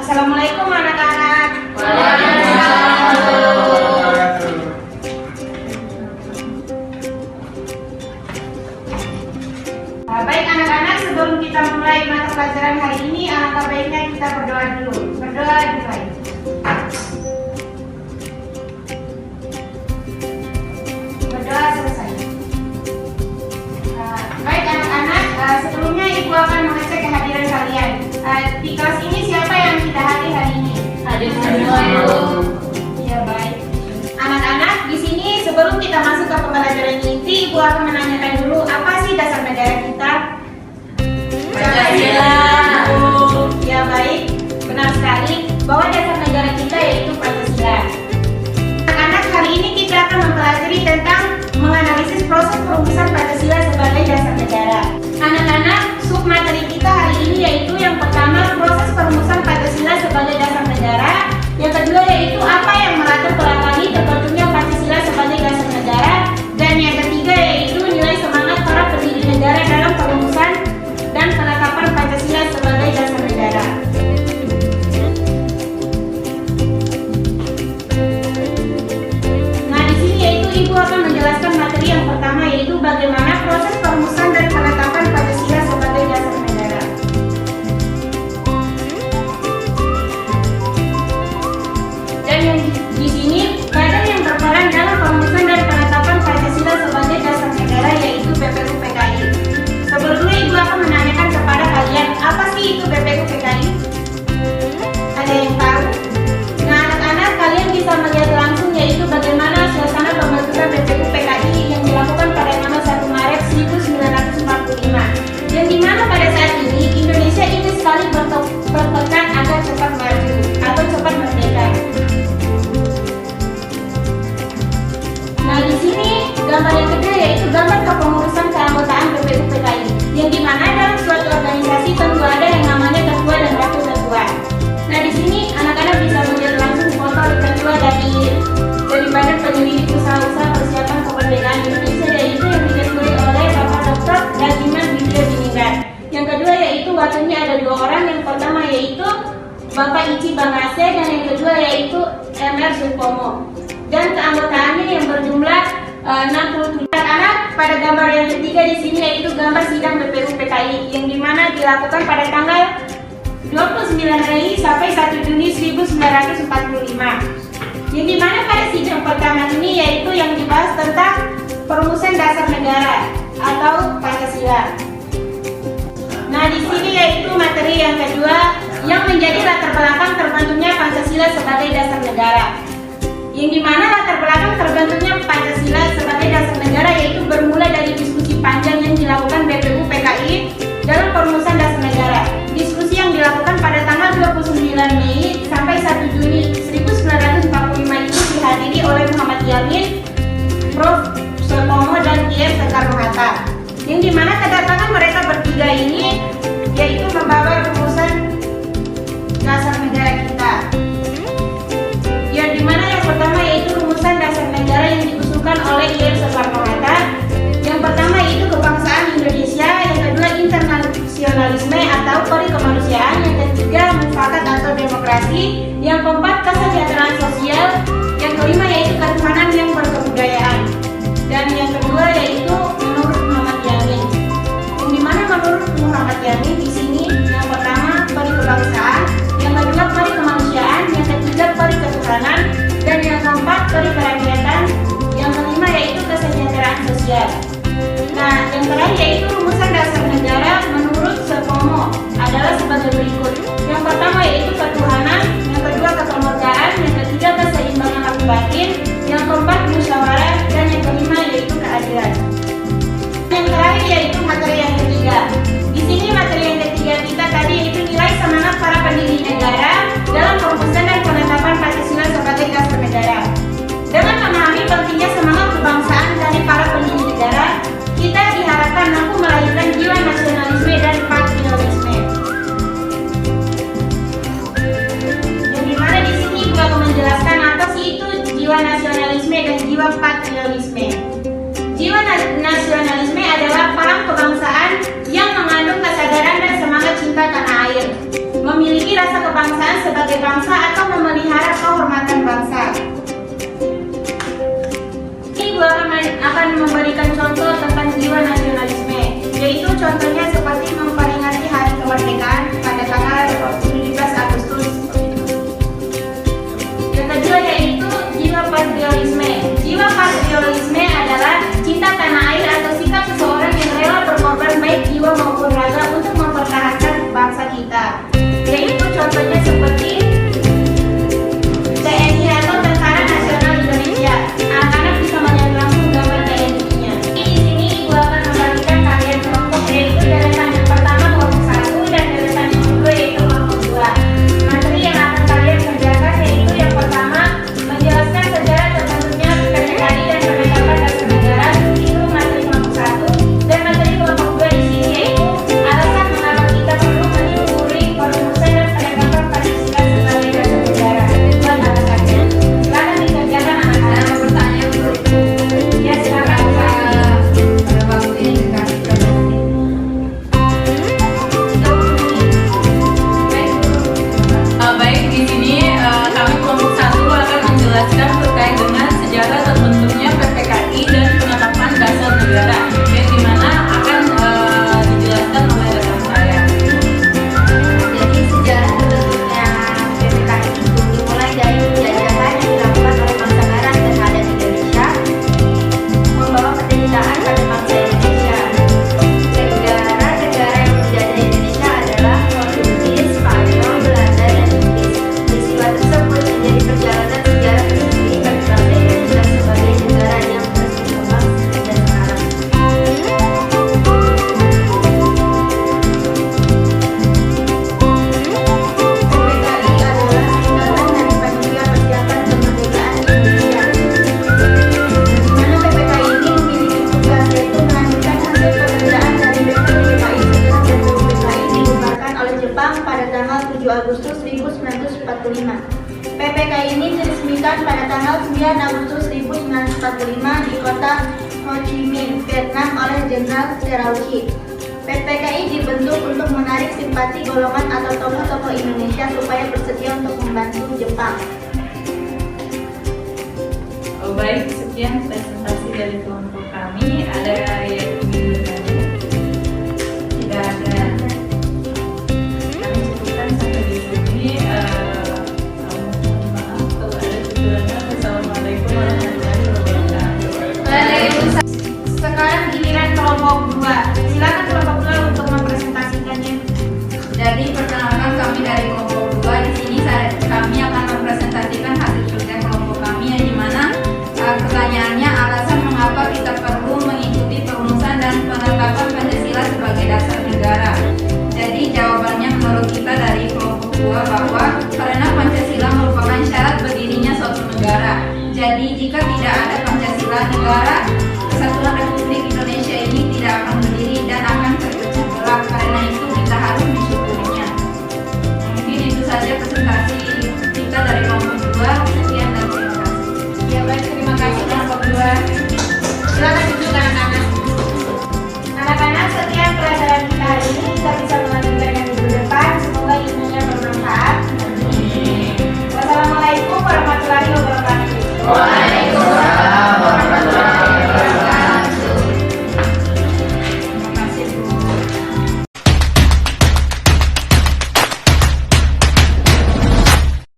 Assalamualaikum anak-anak. Baik anak-anak, sebelum kita mulai mata pelajaran hari ini, alangkah baiknya kita berdoa dulu. Berdoa dimulai. Berdoa selesai. Baik anak-anak, sebelumnya Ibu akan mengecek kehadiran kalian. Di kelas ini siapa yang kita hadir hari ini? Hadir semua, Ibu. Ya baik. Anak-anak, di sini sebelum kita masuk ke pembelajaran inti, Ibu akan menanyakan dulu apa sih dasar negara kita? Pancasila. Ya baik, benar sekali bahwa dasar negara kita yaitu Pancasila. Anak-anak, hari ini kita akan mempelajari tentang menganalisis proses perumusan Pancasila sebagai dasar negara. Anak-anak, submateri kita hari ini yaitu yang pertama proses perumusan Pancasila sebagai dasar negara. Yang kedua yaitu apa yang melatar belakangi terbentuknya Pancasila sebagai dasar negara. Dan yang ketiga yaitu nilai semangat para pendiri negara dalam perumusan dan penetapan Pancasila sebagai dasar negara. Nah, di sini yaitu Ibu akan menjelaskan materi yang pertama yaitu bagaimana proses perumusan dan penetapan Pancasila sebagai dasar negara. Dan yang di sini badan yang berperan dalam perumusan dan penetapan Pancasila sebagai dasar negara yaitu BPUPKI. Sebelumnya Ibu akan menanyakan kepada kalian apa sih itu BPUPKI? Ada yang tahu? Nah anak-anak, kalian bisa melihat langsung yaitu bagaimana suasana pembentukan BPUPKI yang dilakukan pada tanggal 1 Maret 1945. Yang dimana pada saat ini Indonesia ingin sekali bertekad agar cepat maju atau cepat merdeka. Nah di sini gambar yang kedua yaitu gambar kepengurusan keanggotaan BPUPKI, yang dimana dalam suatu organisasi tentu ada yang namanya ketua dan wakil ketua. Nah di sini anak-anak bisa melihat langsung foto ketua dari Badan Penyelidik Usaha-usaha Persiapan Kemerdekaan Indonesia yaitu yang diketuai oleh Bapak Dr. Dajiman Widya Diningrat. Yang kedua yaitu wakilnya ada 2 orang, yang pertama yaitu Bapak Ici Bangase dan yang kedua yaitu MR Supomo. Dan keanggotaannya yang berjumlah 67. Anak-anak, pada gambar yang ketiga di sini yaitu gambar sidang BPUPKI yang dimana dilakukan pada tanggal 29 Mei sampai 1 Juni 1945. Yang dimana pada sidang pertama ini yaitu yang dibahas tentang perumusan dasar negara atau Pancasila. Nah di sini yaitu materi yang kedua yang menjadi latar belakang terbentuknya Pancasila sebagai dasar negara. Yang dimana latar belakang terbentuknya Pancasila sebagai dasar negara yaitu bermula dari diskusi panjang yang dilakukan BPUPKI dalam perumusan dasar negara. Diskusi yang dilakukan pada tanggal 29 Mei sampai 1 Juni 1945 ini dihadiri oleh Muhammad Yamin, Prof. Supomo dan Kiai Soekarno-Hatta. Yang dimana kedatangan mereka bertiga ini yaitu membawa rumusan dasar negara kita. Yang dimana yang pertama yaitu rumusan dasar negara yang diusulkan oleh Kiai Soekarno-Hatta. Yang pertama yaitu kebangsaan Indonesia, yang kedua internasionalisme atau peri kemanusiaan, yang ketiga mufakat atau demokrasi, yang keempat kesejahteraan sosial, yang kelima yaitu ketuhanan yang berkebudayaan, dan yang kedua yaitu menurut Muhammad Yamin. Yang dimana menurut Muhammad Yamin di sini yang pertama peri kebangsaan, yang kedua peri kemanusiaan, yang ketiga peri ketuhanan, dan yang keempat peri kerakyatan, yang kelima yaitu kesejahteraan sosial. Nah, yang terakhir yaitu rumusan dasar negara menurut Supomo adalah sebagai berikut. Yang pertama yaitu ketuhanan, yang kedua kekeluargaan, yang ketiga keseimbangan lahir batin, yang keempat kebangsaan sebagai bangsa atau memelihara kehormatan bangsa. Ini gua akan memberikan contoh tentang jiwa nasionalisme, yaitu contohnya seperti memperingati Hari Kemerdekaan pada tanggal 17 Agustus. Yang kedua yaitu jiwa patriotisme. Jiwa patriotisme adalah cinta tanah air atau sikap seseorang yang rela berkorban baik jiwa maupun raga untuk mempertahankan bangsa kita. Yaitu contohnya seperti TNI atau Tentara Nasional Indonesia. Anak-anak bisa melihat langsung gambar TNI-nya. Di sini ibu akan membagikan kalian kelompok, yaitu deretan yang pertama kelompok 1 dan deretan yang kedua yaitu kelompok 2. Materi yang akan kalian kerjakan yaitu yang pertama menjelaskan sejarah terbentuknya PPKI dan penetapan dasar negara, itu materi kelompok 1, dan materi kelompok 2 di sini yaitu alasan mengapa kita perlu mensyukuri perumusan dan penetapan Pancasila sebagai dasar negara. Buat alasannya, silakan dikerjakan anak-anak. Ada pertanyaan untuk Ya silakan. pada waktu ini dikasih ke baik, di sini kami kelompok 1 akan menjelaskan terkait dengan sejarah terbentuknya PPKI dan penetapan dasar negara, yang dimana akan dijelaskan oleh rekan saya. Jadi sejarah terbentuknya PPKI itu dimulai dari penjajahan yang dilakukan oleh bangsa Barat terhadap Indonesia, membawa penderitaan pada bangsa Indonesia. Negara-negara yang menjajah Indonesia adalah Portugis, Spanyol, Belanda, dan Inggris. Peristiwa tersebut menjadi perjalanan sejarah tersendiri bagi bangsa Indonesia sebagai negara yang terus berkembang dan sekarang. PPKI adalah singkatan dari Panitia Persiapan Kemerdekaan Indonesia. Di mana PPKI ini memiliki tugas yaitu melanjutkan hasil pengerjaan dari BPKI setelah PPKI dibubarkan oleh Jepang pada tanggal 7 Agustus 1945. PPKI ini diresmikan pada tanggal 9 Agustus 1945 di kota Ho Chi Minh, Vietnam oleh Jenderal Terauchi. PPKI dibentuk untuk menarik simpati golongan atau tokoh-tokoh Indonesia supaya bersedia untuk membantu Jepang. Baik, sekian presentasi dari kelompok kami. Ada yang ingin bertanya? Tidak ada. Kami cukupkan sampai di sini. Mohon maaf kalau ada kekurangan. Wassalamualaikum warahmatullahi wabarakatuh. Waalaikumsalam. Sekarang giliran kelompok 2. Silakan kelompok 2 untuk mempresentasikannya. Jadi perkenalkan kami dari kelompok 2. Di sini kami akan mempresentasikan hasil kerja kelompok kami yang dimana pertanyaannya alasan mengapa kita perlu mengikuti perumusan dan penetapan Pancasila sebagai dasar negara. Jadi jawabannya menurut kita dari kelompok 2 bahwa karena Pancasila merupakan syarat berdirinya suatu negara. Jadi jika tidak ada Pancasila, negara kesatuan Republik